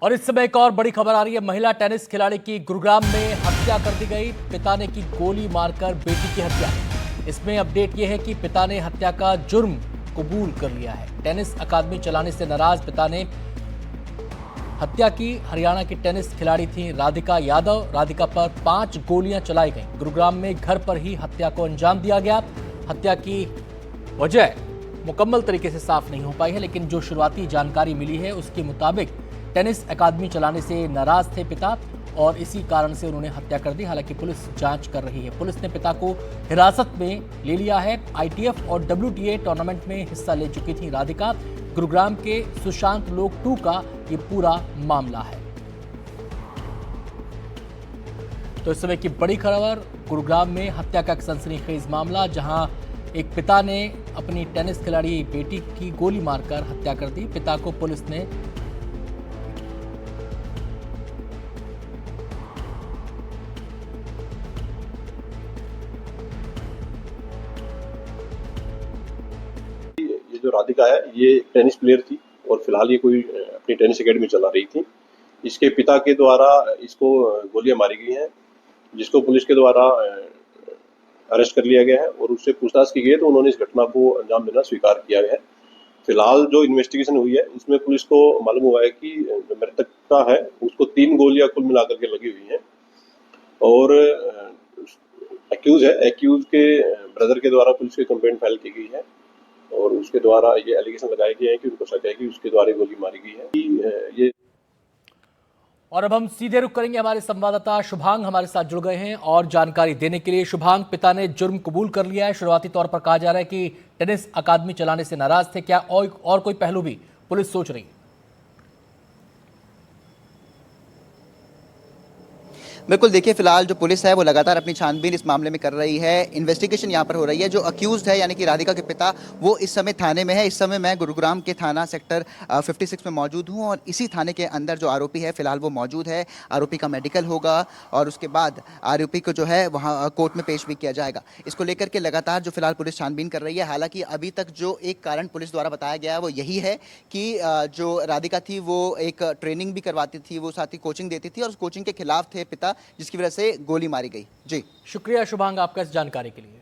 और इस समय एक और बड़ी खबर आ रही है। महिला टेनिस खिलाड़ी की गुरुग्राम में हत्या कर दी गई। पिता ने की गोली मारकर बेटी की हत्या। इसमें अपडेट यह है कि पिता ने हत्या का जुर्म कबूल कर लिया है। टेनिस अकादमी चलाने से नाराज पिता ने हत्या की। हरियाणा की टेनिस खिलाड़ी थी राधिका यादव। राधिका पर 5 गोलियां चलाई गई। गुरुग्राम में घर पर ही हत्या को अंजाम दिया गया। हत्या की वजह मुकम्मल तरीके से साफ नहीं हो पाई है, लेकिन जो शुरुआती जानकारी मिली है उसके मुताबिक टेनिस अकादमी चलाने से नाराज थे पिता और इसी कारण से उन्होंने हत्या कर दी। हालांकि पुलिस जांच कर रही है। पुलिस ने पिता को हिरासत में ले लिया है। आईटीएफ और WTA टूर्नामेंट में हिस्सा ले चुकी थी राधिका। गुरुग्राम के सुशांत लोक 2 का ये पूरा मामला है। तो इस समय की बड़ी खबर, गुरुग्राम में हत्या का एक सनसनीखेज मामला, जहां एक पिता ने अपनी टेनिस खिलाड़ी बेटी की गोली मारकर हत्या कर दी। पिता को पुलिस ने ये जो राधिका है ये टेनिस प्लेयर थी और फिलहाल ये कोई अपनी टेनिस एकेडमी चला रही थी। इसके पिता के द्वारा इसको गोलियां मारी गई हैं, जिसको पुलिस के द्वारा अरेस्ट कर लिया गया है और उससे पूछताछ की गई है तो उन्होंने इस घटना को अंजाम देना स्वीकार किया है। फिलहाल जो इन्वेस्टिगेशन हुई है इसमें पुलिस को मालूम हुआ है कि जो मृतकता है उसको 3 गोलियां कुल मिलाकर के लगी हुई हैं और एक्यूज के ब्रदर के द्वारा पुलिस की कंप्लेंट फाइल की गई है और उसके द्वारा ये एलिगेशन लगाए गए हैं कि उनको शक है कि उसके द्वारा गोली मारी गई है। ये और अब हम सीधे रुख करेंगे। हमारे संवाददाता शुभांग हमारे साथ जुड़ गए हैं और जानकारी देने के लिए। शुभांग, पिता ने जुर्म कबूल कर लिया है। शुरुआती तौर पर कहा जा रहा है कि टेनिस अकादमी चलाने से नाराज थे। क्या और कोई पहलू भी पुलिस सोच रही है? बिल्कुल, देखिए फिलहाल जो पुलिस है वो लगातार अपनी छानबीन इस मामले में कर रही है। इन्वेस्टिगेशन यहाँ पर हो रही है। जो अक्यूज्ड है यानी कि राधिका के पिता, वो इस समय थाने में है। इस समय मैं गुरुग्राम के थाना सेक्टर 56 में मौजूद हूँ और इसी थाने के अंदर जो आरोपी है फिलहाल वो मौजूद है। आरोपी का मेडिकल होगा और उसके बाद आरोपी को जो है वहाँ कोर्ट में पेश भी किया जाएगा। इसको लेकर के लगातार जो फिलहाल पुलिस छानबीन कर रही है। हालांकि अभी तक जो एक कारण पुलिस द्वारा बताया गया है वो यही है कि जो राधिका थी वो एक ट्रेनिंग भी करवाती थी, वो साथ ही कोचिंग देती थी और उस कोचिंग के खिलाफ थे पिता, जिसकी वजह से गोली मारी गई। जी शुक्रिया शुभांग आपका इस जानकारी के लिए।